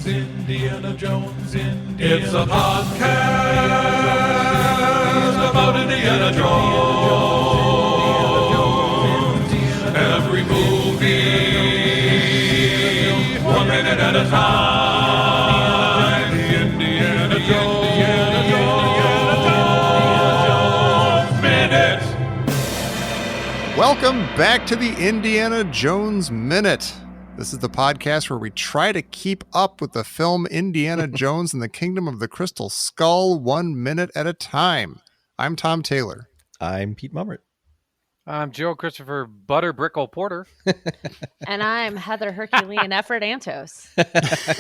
Indiana Jones. It's a podcast about Indiana Jones. Every movie, 1 minute at a time. Indiana Jones Minute. Welcome back to the Indiana Jones Minute. This is the podcast where we try to keep up with the film Indiana Jones and the Kingdom of the Crystal Skull 1 minute at a time. I'm Tom Taylor. I'm Pete Mummert. I'm Joe Christopher Butterbrickle Porter. And I'm Heather Herculean Effort Antos.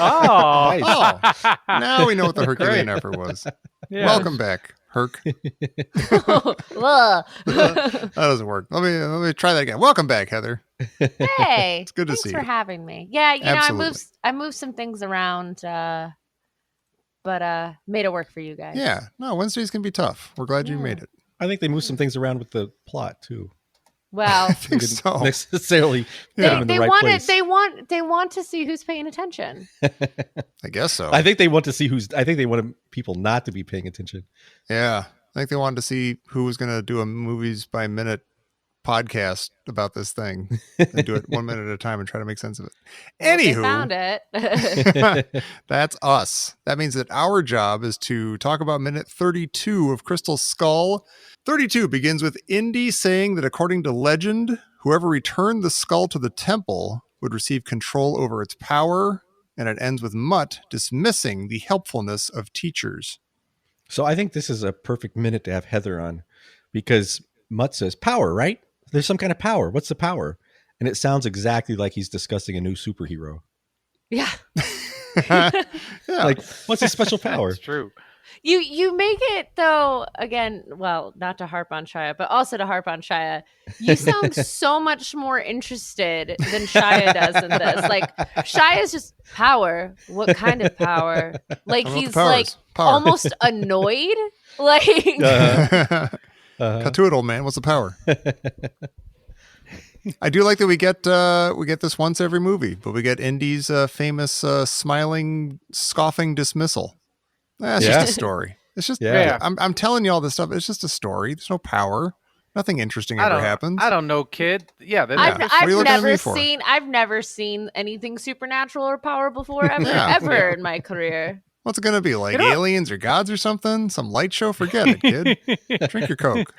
Oh. Nice. Oh, now we know what the Herculean effort was. Yeah. Welcome back, Herc. Ugh. That doesn't work. Let me try that again. Welcome back, Heather. Hey, It's good to thanks see for you. having me. Yeah, Absolutely. I moved some things around, but made it work for you guys. Yeah. No, Wednesdays can be tough. We're glad you Yeah. made it. I think they moved some things around with the plot too. Well, I think so. Necessarily put them in the they right want place. they want to see who's paying attention. I guess so. I think they want to see I think they wanted people not to be paying attention. Yeah. I think they wanted to see who was going to do a movies by minute podcast about this thing and do it 1 minute at a time and try to make sense of it. Well, they Anywho, found it. that's us. That means that our job is to talk about minute 32 of Crystal Skull. 32 begins with Indy saying that according to legend, whoever returned the skull to the temple would receive control over its power, and it ends with Mutt dismissing the helpfulness of teachers. So I think this is a perfect minute to have Heather on because Mutt says power, right? There's some kind of power. What's the power? And it sounds exactly like he's discussing a new superhero. Yeah. Yeah. Like, what's his special power? That's true. You make it though, again, well, not to harp on Shia, but also to harp on Shia. You sound so much more interested than Shia does in this. Like Shia's just power. What kind of power? Like I don't know what he's the power like is. Power. almost annoyed. Like Cut to it, old man. What's the power? I do like that we get this once every movie, but we get Indy's famous smiling, scoffing dismissal. That's Yeah. just a story. It's just Yeah. I'm telling you all this stuff. It's just a story. There's no power. Nothing interesting I ever don't, happens. I don't know, kid. Yeah, that, I've, What are you I've looking at me never for? seen anything supernatural or power before Yeah. ever in my career. What's it gonna be like? You know- Aliens or gods or something? Some light show? Forget it, kid. Drink your Coke.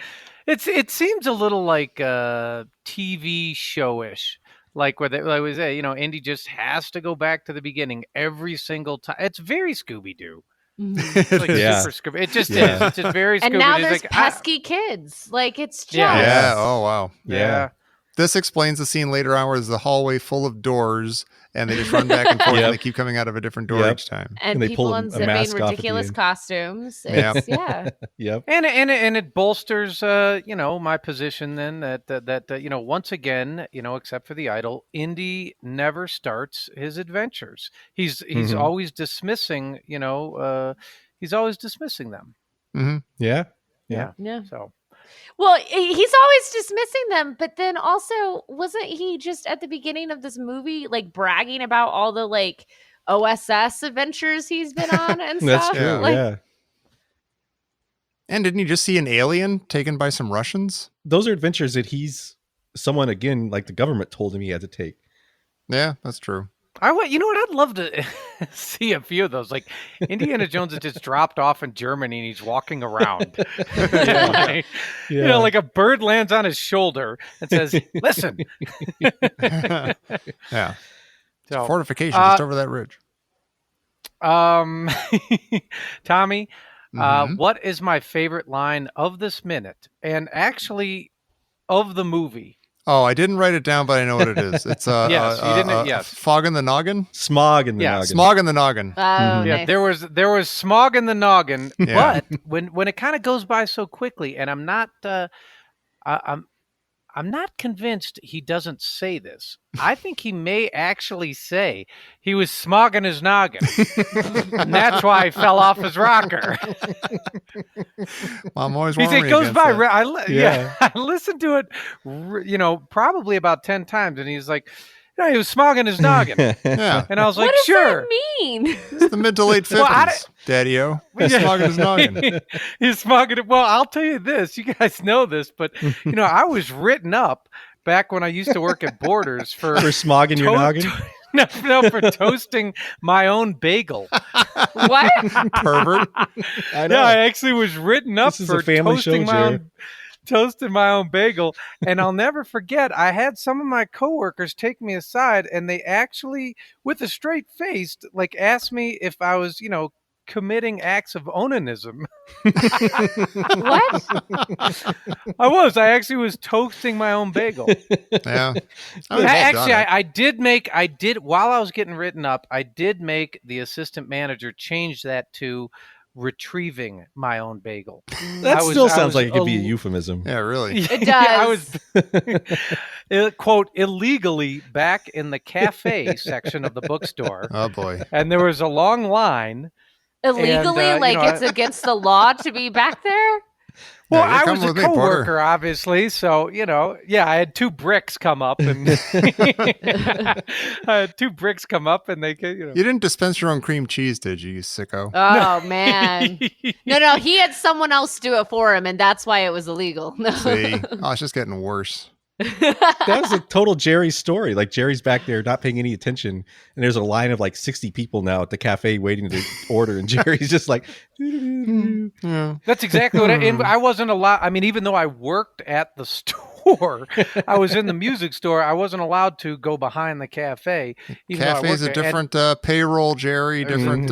it seems a little like TV showish. Like where like we say, Indy just has to go back to the beginning every single time. It's very Scooby Doo. It's like Yeah. super Scooby. It just Yeah. is. It's just very Scooby. And now It's there's like, pesky kids. Like it's just Yeah. Yeah. Oh wow. Yeah. This explains the scene later on where there's the hallway full of doors and they just run back and forth Yep. and they keep coming out of a different door Yep. each time. and And they people pull a unzipping mask off at the ridiculous end. costumes. Yep. It's, yeah. Yep. And it bolsters, my position then that once again, except for the idol, Indy never starts his adventures. He's Mhm. always dismissing, he's always dismissing them. Mm-hmm. Yeah. Yeah. Yeah. So Well, he's always dismissing them, but then also wasn't he just at the beginning of this movie like bragging about all the like OSS adventures he's been on and That's stuff? true. Like, Yeah. And didn't you just see an alien taken by some Russians? Those are adventures that someone again, like the government told him he had to take. Yeah, that's true. you know what? I'd love to see a few of those. Like Indiana Jones is just dropped off in Germany and he's walking around. Like, Yeah. like a bird lands on his shoulder and says, "Listen." Yeah. So, Fortification just over that ridge. Tommy, Mhm. what is my favorite line of this minute and actually of the movie? Oh, I didn't write it down, but I know what it is. It's Yes, you didn't- yes. fog in the noggin. Smog in the Yeah. noggin. Smog in the noggin. oh, Mhm. Yeah, nice. there was smog in the noggin, Yeah. but when it kind of goes by so quickly, and I'm not I'm not convinced he doesn't say this. I think he may actually say he was smogging his noggin, and that's why he fell off his rocker. Mom always He warned said me it goes against by. that. Yeah. I listened to it, probably about 10 times, and he's like, he was smogging his noggin, Yeah. and I was What like, does sure. that mean? It's the mid to late 50s, Well, I Daddy-O. He's smogging his noggin. He's smogging it. Well, I'll tell you this. You guys know this, but I was written up back when I used to work at Borders for smogging your noggin. No, for toasting my own bagel. What? Pervert. I know. Yeah, I actually was written up This is for a family show, toasting my own bagel. And I'll never forget, I had some of my coworkers take me aside, and they actually, with a straight face, like asked me if I was, committing acts of onanism. What? I actually was toasting my own bagel. Yeah. I did while I was getting written up, I did make the assistant manager change that to retrieving my own bagel. That still sounds like it could a- be a euphemism. Yeah, really. It does. I was quote illegally back in the cafe section of the bookstore, Oh, boy. and there was a long line. Illegally, And, it's against the law to be back there? Well, Yeah, you're I coming was a with me, Porter. coworker, obviously, so I had two bricks come up, and I had two bricks come up, and they could, You didn't dispense your own cream cheese, did you sicko? Oh, man. No, he had someone else do it for him, and that's why it was illegal. No. See? Oh, it's just getting worse. That was a total Gerry story. Like Jerry's back there not paying any attention, and there's a line of like 60 people now at the cafe waiting to order, and Jerry's just like, Yeah. That's exactly what I wasn't allowed. I mean, even though I worked at the store, I was in the music store. I wasn't allowed to go behind the cafe. Even though I Cafe's a worked there. different payroll, Jerry. Different,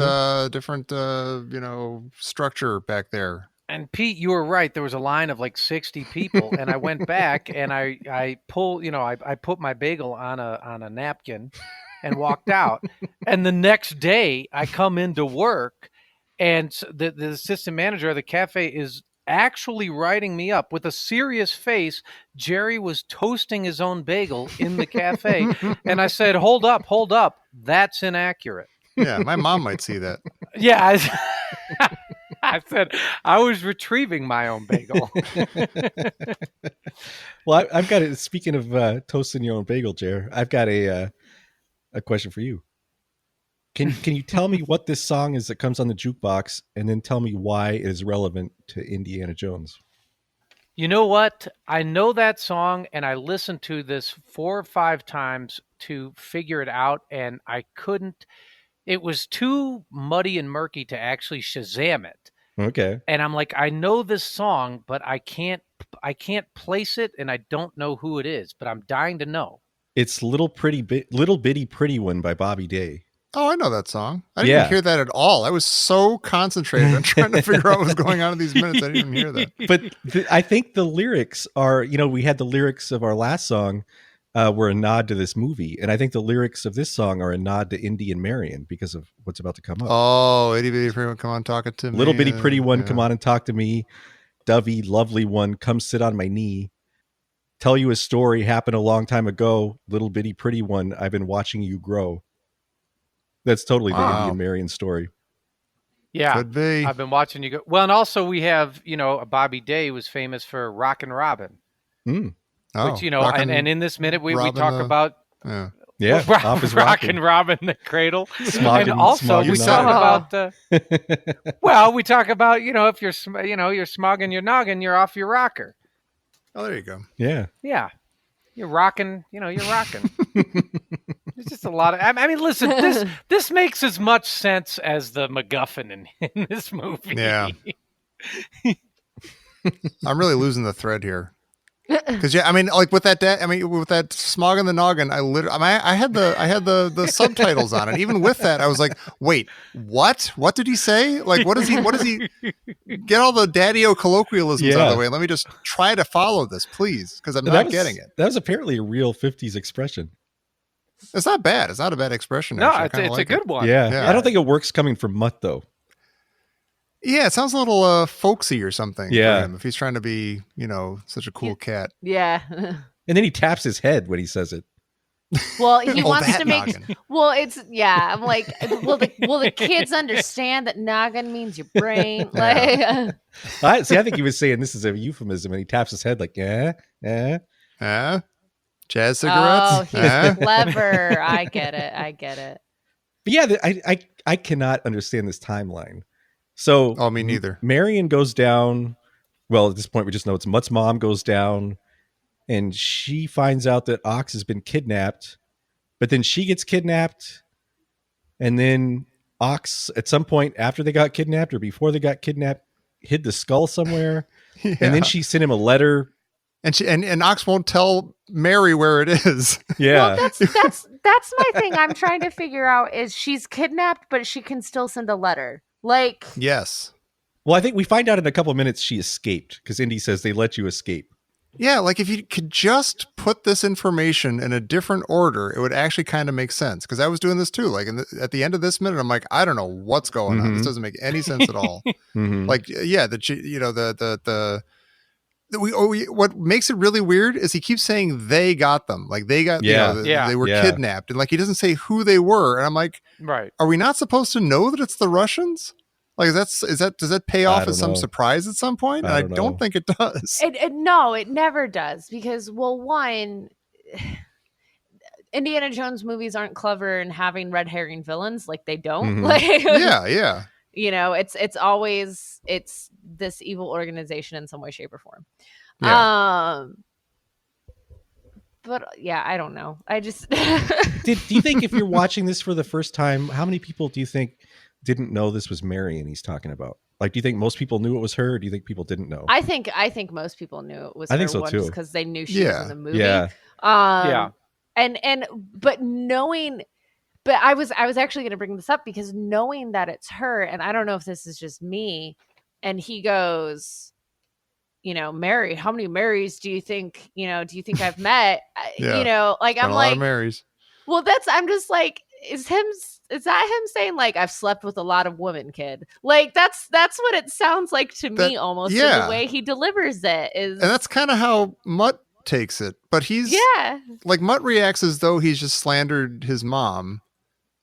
structure back there. And Pete, you were right. There was a line of like 60 people, and I went back and I put my bagel on a napkin and walked out. And the next day, I come into work, and the assistant manager of the cafe is actually writing me up with a serious face. Gerry was toasting his own bagel in the cafe, and I said, "Hold up, that's inaccurate." Yeah, my mom might see that. Yeah. I said I was retrieving my own bagel. well, I've got it. Speaking of toasting your own bagel, Jer, I've got a question for you. Can you tell me what this song is that comes on the jukebox, and then tell me why it is relevant to Indiana Jones? You know what? I know that song, and I listened to this 4 or 5 times to figure it out, and I couldn't. It was too muddy and murky to actually Shazam it. Okay. And I'm like, I know this song, but I can't place it, and I don't know who it is, but I'm dying to know. It's Little Bitty Pretty One by Bobby Day. Oh, I know that song. I didn't even hear that at all. I was so concentrated on trying to figure out what was going on in these minutes. I didn't even hear that. But I think the lyrics are, we had the lyrics of our last song were a nod to this movie. And I think the lyrics of this song are a nod to Indy and Marion because of what's about to come up. Oh, itty bitty pretty one, come on, talking to me. Little bitty pretty one, yeah. come on and talk to me. Dovey, lovely one, come sit on my knee. Tell you a story happened a long time ago. Little bitty pretty one, I've been watching you grow. That's totally the Indy and Marion story. Yeah, could be. I've been watching you go. Well, and also we have, Bobby Day was famous for Rockin' Robin. Mm. Oh, Which, and in this minute we talk about Yeah, off his Rockin' Robin the Cradle. Smogged and also we talk about we talk about, if you're smogging your noggin, you're off your rocker. Oh, there you go. Yeah. Yeah. You're rocking, you're rocking. It's just a lot of I mean, listen, this makes as much sense as the MacGuffin in this movie. Yeah. I'm really losing the thread here. Because with that smog in the noggin, I had the subtitles on it. Even with that, I was like, wait, what? What did he say? Like, what does he get all the Daddy-O colloquialisms out of the way? Let me just try to follow this, please, because I'm not getting it. That was apparently a real 50s expression. It's not bad. It's not a bad expression. No, actually. it's a good one. Yeah. I don't think it works coming from Mutt though. Yeah, it sounds a little folksy or something. Yeah. For him, if he's trying to be, such a cool cat. Yeah. And then he taps his head when he says it. Well, he wants to make. Noggin. Well, I'm like, will the kids understand that noggin means your brain? Like, I think he was saying this is a euphemism, and he taps his head like, yeah. Jazz cigarettes. oh, he's clever. I get it. But yeah, I cannot understand this timeline. So, Oh, me neither. Marion goes down. Well, at this point, we just know it's Mutt's mom goes down, and she finds out that Ox has been kidnapped. But then she gets kidnapped, and then Ox, at some point after they got kidnapped or before they got kidnapped, hid the skull somewhere. Yeah. And then she sent him a letter. And she and Ox won't tell Mary where it is. Yeah. Well, that's my thing. I'm trying to figure out is she's kidnapped, but she can still send a letter. Like, Yes. Well, I think we find out in a couple of minutes she escaped because Indy says they let you escape. Yeah, like if you could just put this information in a different order, it would actually kind of make sense. Because I was doing this too. Like at the end of this minute, I'm like, I don't know what's going on. This doesn't make any sense at all. Like, yeah, what makes it really weird is he keeps saying they got them. Like they got, they were kidnapped, and like he doesn't say who they were. And I'm like, Right. Are we not supposed to know that it's the Russians? Like does that pay off as some know. surprise at some point? And I don't think it does. No, it never does because, well, one, Indiana Jones movies aren't clever in having red herring villains. Like they don't. Like, Yeah. You know, it's always this evil organization in some way, shape, or form. Yeah. But yeah, I don't know. I just Do you think if you're watching this for the first time, how many people do you think didn't know this was Marion he's talking about? Like, do you think most people knew it was her, or do you think people didn't know? I think most people knew it was. I think so too, because they knew she was in the movie. Yeah. But knowing, but I was actually going to bring this up because knowing that it's her, and I don't know if this is just me, and he goes, you know, Mary, how many Marys do you think I've met? Yeah. You know, like Got I'm a like, lot of Marys. well, I'm just like, is that him saying like I've slept with a lot of women, kid? Like that's what it sounds like to me almost. Yeah. In the way he delivers it is, And that's kind of how Mutt takes it. But he's like Mutt reacts as though he's just slandered his mom.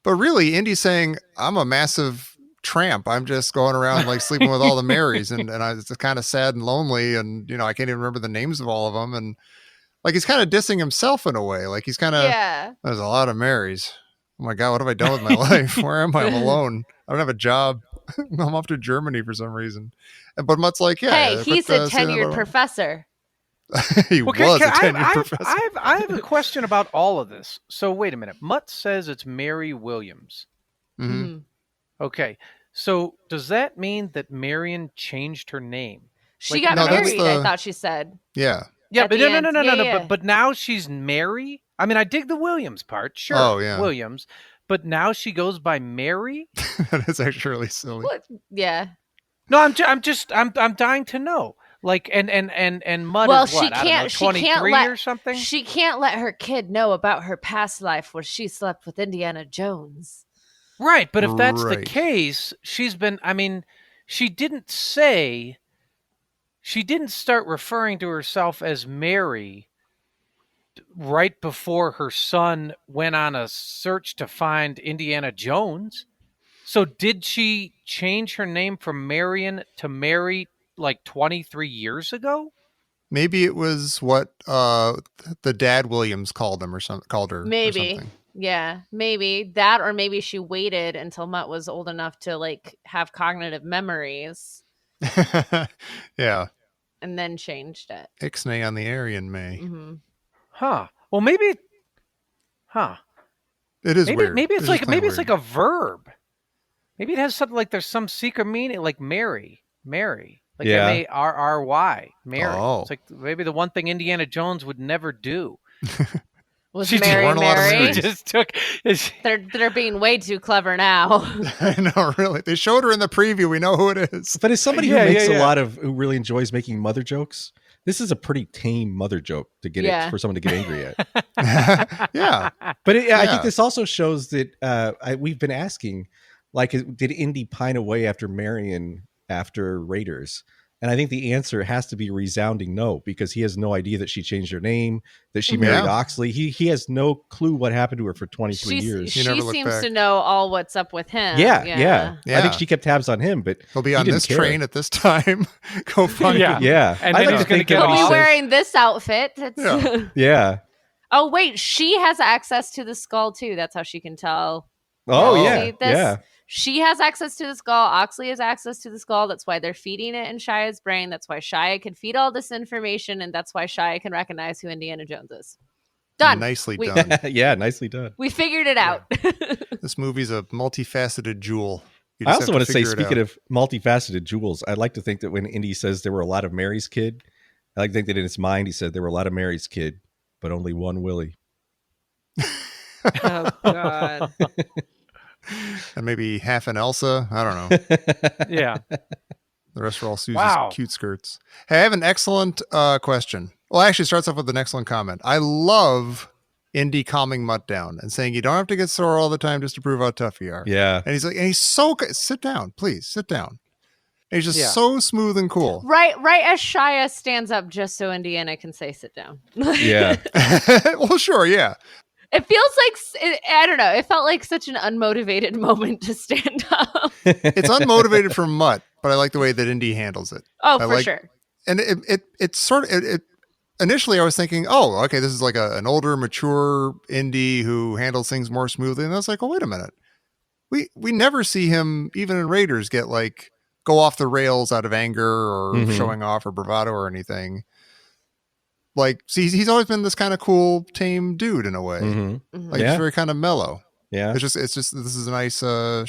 But really, Indy's saying, I'm a massive tramp. I'm just going around like sleeping with all the Marys, and it's kind of sad and lonely, and you know, I can't even remember the names of all of them. And like he's kind of dissing himself in a way. Like he's kind of there's a lot of Marys. Oh my God, what have I done with my life? Where am I? I'm alone. I don't have a job. I'm off to Germany for some reason. But Mutt's like, hey, he's a tenured professor. He was a tenured professor. I have a question about all of this. So wait a minute. Mutt says it's Mary Williams. Mm-hmm. Okay. So does that mean that Marion changed her name? She got married, I thought she said. Yeah. Yeah, but no. But now she's Mary? I mean, I dig the Williams part. Sure. Oh, yeah. Williams. But now she goes by Mary? That is actually really silly. What? Yeah. No, I'm dying to know. Like and Mutt is what? I don't know, 23 or something? She can't let her kid know about her past life where she slept with Indiana Jones. Right, but if that's the case, she didn't start referring to herself as Mary right before her son went on a search to find Indiana Jones. So did she change her name from Marion to Mary like 23 years ago? Maybe it was what the dad Williams called her. Maybe. Or something. Yeah, maybe that, or maybe she waited until Mutt was old enough to like have cognitive memories. Yeah. And then changed it. Ixnay on the Aryan May. Mm-hmm. Huh. Well, maybe. Huh. It is weird. Maybe it's like a verb. Maybe it has something like there's some secret meaning, like Mary, like M-A-R-R-Y, Mary. Oh. It's like maybe the one thing Indiana Jones would never do. Was She Mary weren't a lot of Mary? Marys. Just took. They're being way too clever now. I know, really. They showed her in the preview. We know who it is. But as somebody who really enjoys making mother jokes, this is a pretty tame mother joke to get for someone to get angry at. Yeah. But I think this also shows that we've been asking, like, did Indy pine away after Marion after Raiders? And I think the answer has to be resounding no, because he has no idea that she changed her name, that she married Oxley. He has no clue what happened to her for 23 years. She seems to know all what's up with him. Yeah. I think she kept tabs on him, but he'll be on this train at this time. Go find him. Yeah. And then he's going to get He'll be wearing this outfit. Yeah. Oh, wait. She has access to the skull, too. That's how she can tell Oh, Oh. yeah. See, this, Yeah. she has access to the skull. Oxley has access to the skull. That's why they're feeding it in Shia's brain. That's why Shia can feed all this information, and that's why Shia can recognize who Indiana Jones is. Done. Nicely We- done. Yeah, nicely done. We figured it out. This movie's a multifaceted jewel. You I just also have want to say, figure it speaking out. of multifaceted jewels, I'd like to think that when Indy says there were a lot of Mary's kid, I like to think that in his mind he said there were a lot of Mary's kid, but only one Willie. Oh God. And maybe half an Elsa. I don't know. Yeah. The rest are all Susie's Wow. cute skirts. Hey, I have an excellent question. Well, actually, it starts off with an excellent comment. I love Indy calming Mutt down and saying, you don't have to get sore all the time just to prove how tough you are. Yeah. And he's like, and he's so good. Sit down, please. Sit down. And he's just Yeah. so smooth and cool. Right as Shia stands up just so Indiana can say sit down. Yeah. Well, sure, yeah. It feels like, I don't know, it felt like such an unmotivated moment to stand up. It's unmotivated for Mutt, but I like the way that Indy handles it. Oh, I for like- sure. And it's sort of it. Initially, I was thinking, oh, okay, this is like an older, mature Indy who handles things more smoothly. And I was like, oh, wait a minute. We never see him, even in Raiders, get like go off the rails out of anger or Mhm. showing off or bravado or anything. Like, see, he's always been this kind of cool, tame dude in a way. Mhm. Mhm. Like, Yeah. he's very kind of mellow. Yeah. It's just this is a nice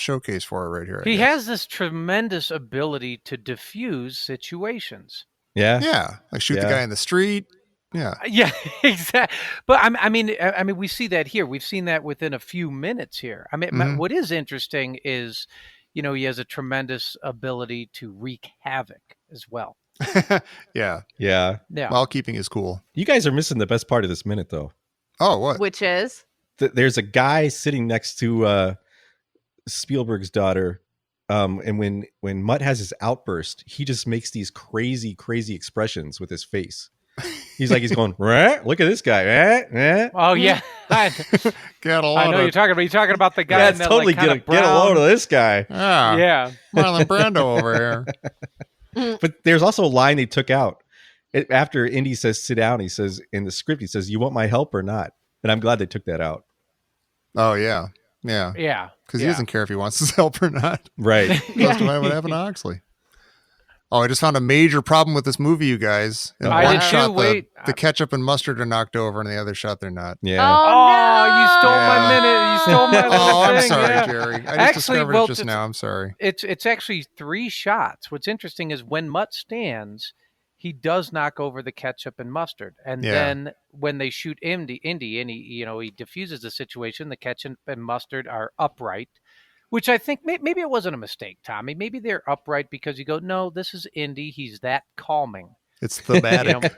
showcase for it right here. I He guess. has this tremendous ability to diffuse situations. Yeah. Yeah, like shoot the Yeah. guy in the street. Yeah, Yeah, exactly. But I mean, we see that here. We've seen that within a few minutes here. I mean, Mhm. what is interesting is, he has a tremendous ability to wreak havoc as well. yeah. Yeah. Yeah. While keeping his cool. You guys are missing the best part of this minute, though. Oh, what? Which is? There's a guy sitting next to Spielberg's daughter. And when Mutt has his outburst, he just makes these crazy expressions with his face. He's like, he's going, "Rah, look at this guy. Rah, rah." Oh yeah, I, Get a I lot know of you're talking about. You're talking about the guy. Yeah, in it's that, totally like, kind of get a load of brown- this guy. yeah. Yeah. Marlon Brando over here. But there's also a line they took out. After Indy says, sit down, he says, in the script, he says, you want my help or not? And I'm glad they took that out. Oh yeah, yeah. Yeah. Because yeah. he doesn't care if he wants his help or not. Right. He wants to find what happened to Oxley. Oh, I just found a major problem with this movie, you guys. In I one did too, shot, wait. the ketchup and mustard are knocked over, and in the other shot, they're not. Yeah. Oh, no! you stole my Yeah. minute. You stole my little Oh, I'm thing, sorry, yeah. Gerry. I just Actually, discovered well, it just it's- now. I'm sorry. It's actually 3 shots. What's interesting is when Mutt stands, he does knock over the ketchup and mustard, and Yeah. then when they shoot Indy, and he diffuses the situation. The ketchup and mustard are upright, which I think maybe it wasn't a mistake, Tommy. Maybe they're upright because you go, no, this is Indy. He's that calming. It's thematic.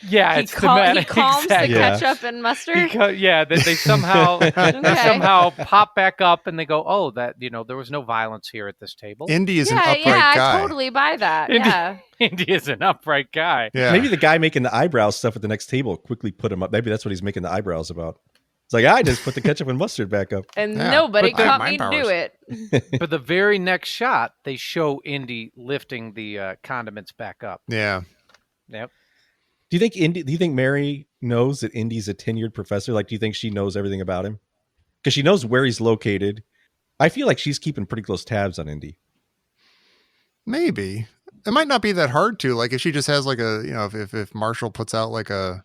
Yeah, He, it's he thematic. calms exactly. the Yeah. ketchup and mustard. They somehow they Okay. somehow pop back up and they go, oh, that there was no violence here at this table. Indy is an Yeah, upright yeah, guy. I totally buy that. Indy- Yeah. Indy is an upright guy. Yeah. Maybe the guy making the eyebrow stuff at the next table quickly put him up. Maybe that's what he's making the eyebrows about. It's like, I just put the ketchup and mustard back up. And Yeah, nobody but I have caught mind me powers. do it. But the very next shot, they show Indy lifting the condiments back up. Yeah. Yep. Do you think Mary knows that Indy's a tenured professor? Like, do you think she knows everything about him? Because she knows where he's located. I feel like she's keeping pretty close tabs on Indy. Maybe. It might not be that hard to. Like, if she just has like if Marshall puts out like a,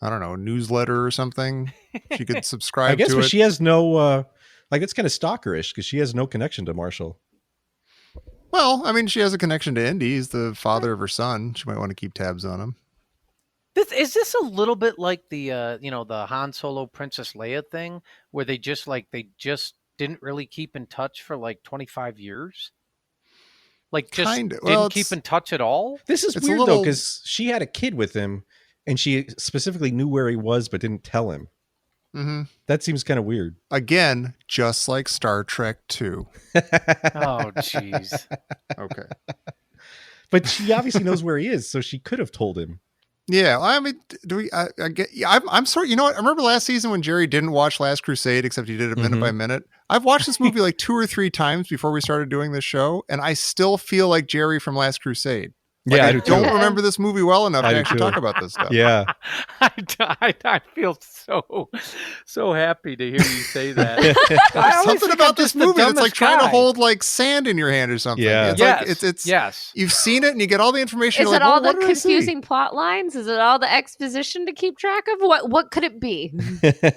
I don't know, newsletter or something, she could subscribe I guess, to but it. she has no, like, it's kind of stalkerish because she has no connection to Marshall. Well, I mean, she has a connection to Indy. He's the father of her son. She might want to keep tabs on him. Is this a little bit like the the Han Solo Princess Leia thing, where they just didn't really keep in touch for like 25 years? Like, just Kinda. didn't Well, keep it's- in touch at all? This is It's a weird, little- though, because she had a kid with him and she specifically knew where he was but didn't tell him. Hmm. That seems kind of weird. Again, just like Star Trek 2. Oh, jeez. Okay. But she obviously knows where he is, so she could have told him. Yeah, I mean, do we? I get. Yeah, I'm sorry. You know what? I remember last season when Gerry didn't watch Last Crusade, except he did it minute Mhm. by minute. I've watched this movie like 2 or 3 times before we started doing this show, and I still feel like Gerry from Last Crusade. Like, Yeah, I I do too. don't remember this movie well enough I to do actually too. talk about this stuff. Yeah. I feel so happy to hear you say that. There's I always something think about I'm this just the movie that's like dumbest trying to guy. hold like sand in your hand or something. Yeah. It's Yes, like it's yes. you've seen it and you get all the information. Is you're it like, all well, the what did I see? confusing plot lines? Is it all the exposition to keep track of? What could it be?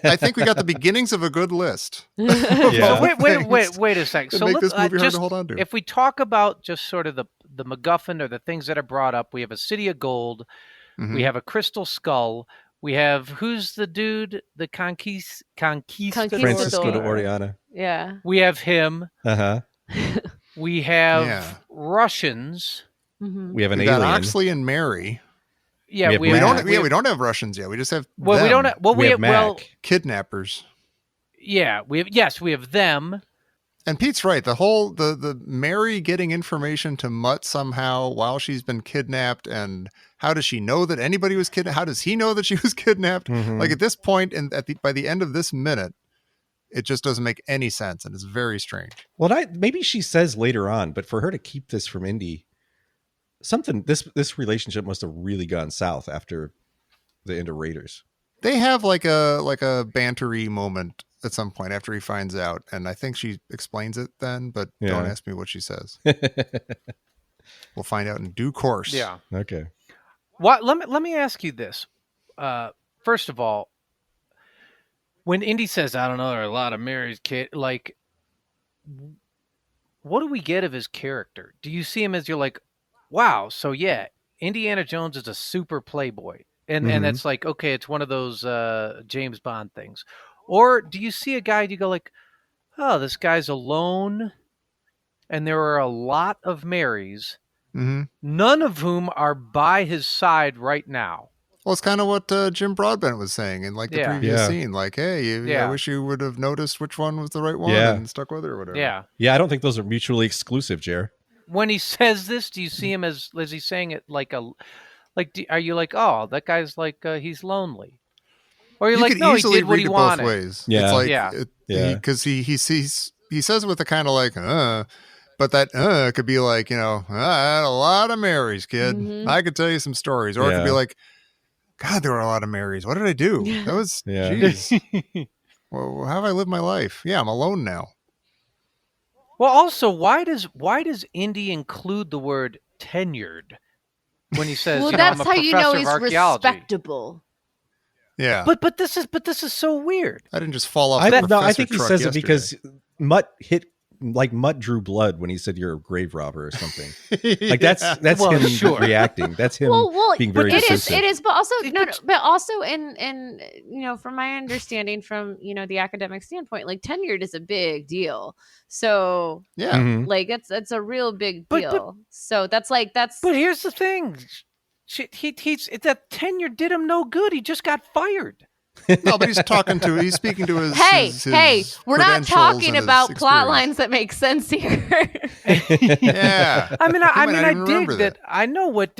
I think we got the beginnings of a good list. Yeah. So wait Things a sec. that So make let's this movie hard just to hold on to. if we talk about just sort of the MacGuffin or the things that are brought up, we have a city of gold, Mhm. we have a crystal skull, we have who's the dude, the conquistador. Francisco de Conquistador. Oriana. Yeah. We have him. Uh-huh. We have Yeah. Russians. Mhm. We have an We got alien. Oxley and Mary. Yeah, We have We Mac. don't. Yeah, we don't have Russians yet. We just have Well, them, we don't. Well, we have Mac. well, kidnappers. yeah, we have them. And Pete's right. The whole the Mary getting information to Mutt somehow while she's been kidnapped, and how does she know that anybody was kidnapped? How does he know that she was kidnapped? Mhm. Like at this point, and by the end of this minute, it just doesn't make any sense, and it's very strange. Well, maybe she says later on, but for her to keep this from Indy, something this relationship must have really gone south after the end of Raiders. They have like a bantery moment at some point after he finds out, and I think she explains it then, but don't Yeah. ask me what she says. We'll find out in due course. Yeah. Okay. What? Let me ask you this. First of all, when Indy says, "I don't know," there are a lot of Mary's kid. Like, what do we get of his character? Do you see him as you're like, wow? So yeah, Indiana Jones is a super playboy, and Mhm. it's like, okay, it's one of those James Bond things, or do you see a guy and you go like, oh, this guy's alone, and there are a lot of Marys, hmm none of whom are by his side right now. Well, it's kind of what Jim Broadbent was saying in like the Yeah. previous Yeah. scene. Like, hey, I Yeah. wish you would have noticed which one was the right one Yeah. and stuck with it or whatever. Yeah. Yeah, I don't think those are mutually exclusive, Jer. When he says this, do you see him as he saying it like are you like, oh, that guy's like he's lonely, or you're You like, could no, he easily did what read he it wanted. both ways. Yeah. It's like, Yeah. Yeah. because he says with a kind of like, but that could be like, I had a lot of Marys, kid. Mhm. I could tell you some stories. Or it could be Yeah. like, God, there were a lot of Marys. What did I do? That was, Yeah. jeez. Well, how have I lived my life? Yeah, I'm alone now. Well, also, why does Indy include the word tenured when he says, Well, I'm that's a how you know professor of he's archaeology? respectable. Yeah. But this is so weird. I didn't just fall off I the think professor he truck says yesterday. it because Mutt drew blood when he said you're a grave robber or something. Like that's Well, him sure. reacting. That's him Well, being very it defensive. is, but also See, no, but- but also in from my understanding, from the academic standpoint, like tenured is a big deal. So Yeah. Mhm. like it's a real big But- deal. So that's But here's the thing. That tenure did him no good. He just got fired. No, but he's speaking to his. hey, we're not credentials talking and his about plot experience. lines that make sense here. Yeah. I mean, He I might not even dig remember that. I know what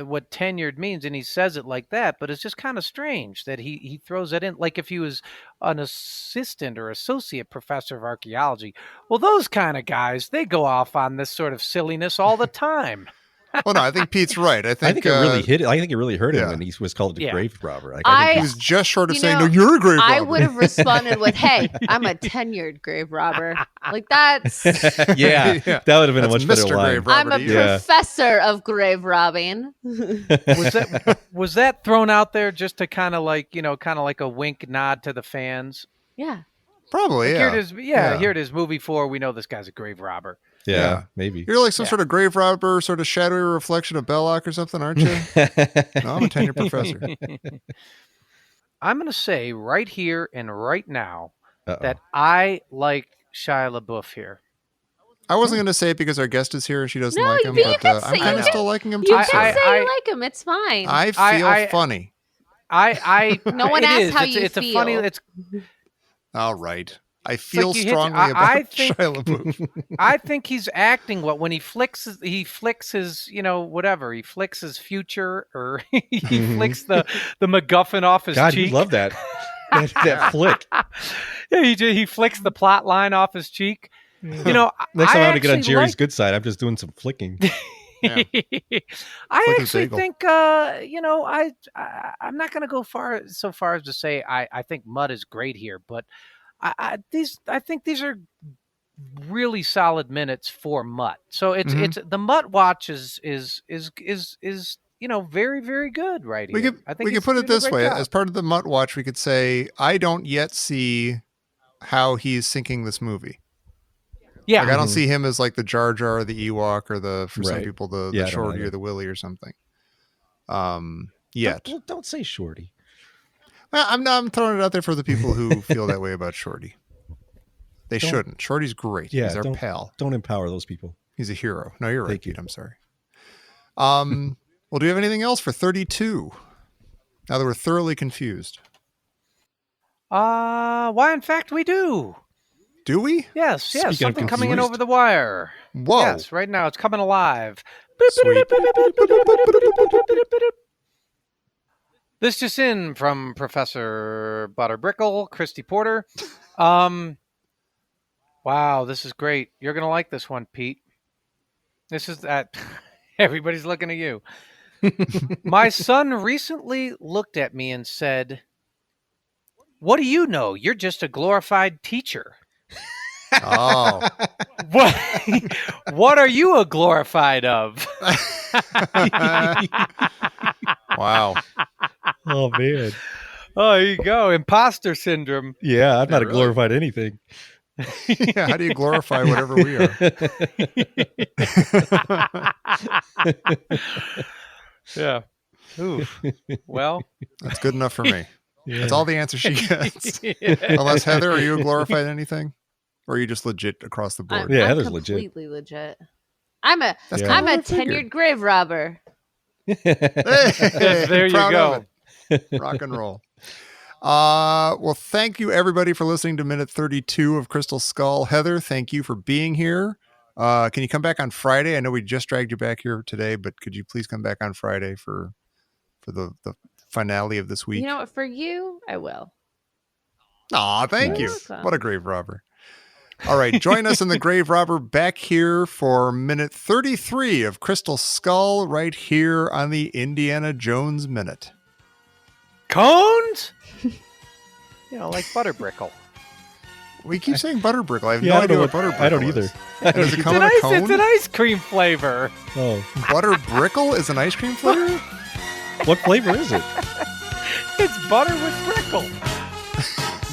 what tenured means, and he says it like that. But it's just kind of strange that he throws that in, like if he was an assistant or associate professor of archaeology. Well, those kind of guys, they go off on this sort of silliness all the time. Well, no, I think Pete's right. I think it really hit it. I think it really hurt him yeah. when he was called a Yeah. grave robber. Like, I- he was just short of You saying, know, "No, you're a grave robber." I would have responded with, "Hey, I'm a tenured grave robber." Like that's yeah, Yeah. that would have been a That's much better Mr. line. Grave Robber I'm a to you. Yeah. professor of grave robbing. Was that thrown out there just to kind of like a wink nod to the fans? Yeah. Probably, Like, yeah. Here it is. Yeah, here it is. Movie 4. We know this guy's a grave robber. Yeah, Yeah. maybe. You're like some Yeah. sort of grave robber, sort of shadowy reflection of Belloc or something, aren't you? No, I'm a tenured professor. I'm going to say right here and right now Uh-oh. that I like Shia LaBeouf here. I wasn't going to say it because our guest is here and she doesn't No, like him, you but can I'm say- kind you of can- still liking him You too. can so say you like him. It's fine. I feel I- funny. No one it asked is. how it's, you it's a funny. feel. It's. All right. I feel you hit- strongly I about think- Shia LaBeouf. I think he's acting well when he flicks his whatever. He flicks his future, or he flicks the MacGuffin off his God, cheek. you love that. that flick. Yeah, he flicks the plot line off his cheek. Next time I want to get on actually Jerry's like- good side, I'm just doing some flicking. Yeah. I Like a actually bagel. think I'm not going to go so far as to say I think Mutt is great here, but I think these are really solid minutes for Mutt. So Mhm. it's the Mutt watch is very, very good right We here. could I think we he's could put it doing a this great way: job. as part of the Mutt Watch, we could say, I don't yet see how he's syncing this movie. Yeah. Like I don't Mhm. see him as like the Jar Jar or the Ewok or the for some Right. people the Yeah, I don't Shorty either. or the Willy or something. Yet. Don't say Shorty. Well, I'm throwing it out there for the people who feel that way about Shorty. They Don't- shouldn't. Shorty's great. Yeah, He's our don't pal. don't empower those people. He's a hero. No, you're right, Thank you. Pete. I'm sorry. Well, do you have anything else for 32? Now that we're thoroughly confused. Why in fact we do. Do we? Yes, Speaking of something coming in confused. over the wire. Whoa. Yes, right now it's coming alive. Sweet. This just in from Professor Butterbrickle, Christy Porter. Wow, this is great. You're going to like this one, Pete. This is that. Everybody's looking at you. My son recently looked at me and said, "What do you know? You're just a glorified teacher." Oh. What? What are you a glorified of? Wow. Oh man. Oh, there you go. Imposter syndrome. Yeah, I'm not a really. glorified anything. Yeah, how do you glorify whatever we are? Yeah. Oof. Well, That's good enough for me. Yeah. That's all the answer she gets. Unless, Heather, are you a glorified anything? Or are you just legit across the board? Yeah, I'm Heather's legit. completely legit. I'm a That's Yeah. kinda I'm what a I figured. tenured grave robber. Hey, there you proud go. of it. Rock and roll. Well, thank you everybody for listening to minute 32 of Crystal Skull. Heather, thank you for being here. Can you come back on Friday? I know we just dragged you back here today, but could you please come back on Friday for the finale of this week? You know what? For you, I will. Aw, thank you. You're welcome. What a grave robber. All right, join us in the grave robber back here for minute 33 of Crystal Skull right here on the Indiana Jones Minute. Cones? Like Butterbrickle. We keep saying Butterbrickle. I have Yeah, no I don't idea know what Butterbrickle I don't is. either. And does it come in a It's cone? an ice cream flavor. Oh, Butterbrickle is an ice cream flavor? what flavor is it? It's butter with brickle.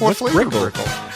What What's flavor brickle? brickle?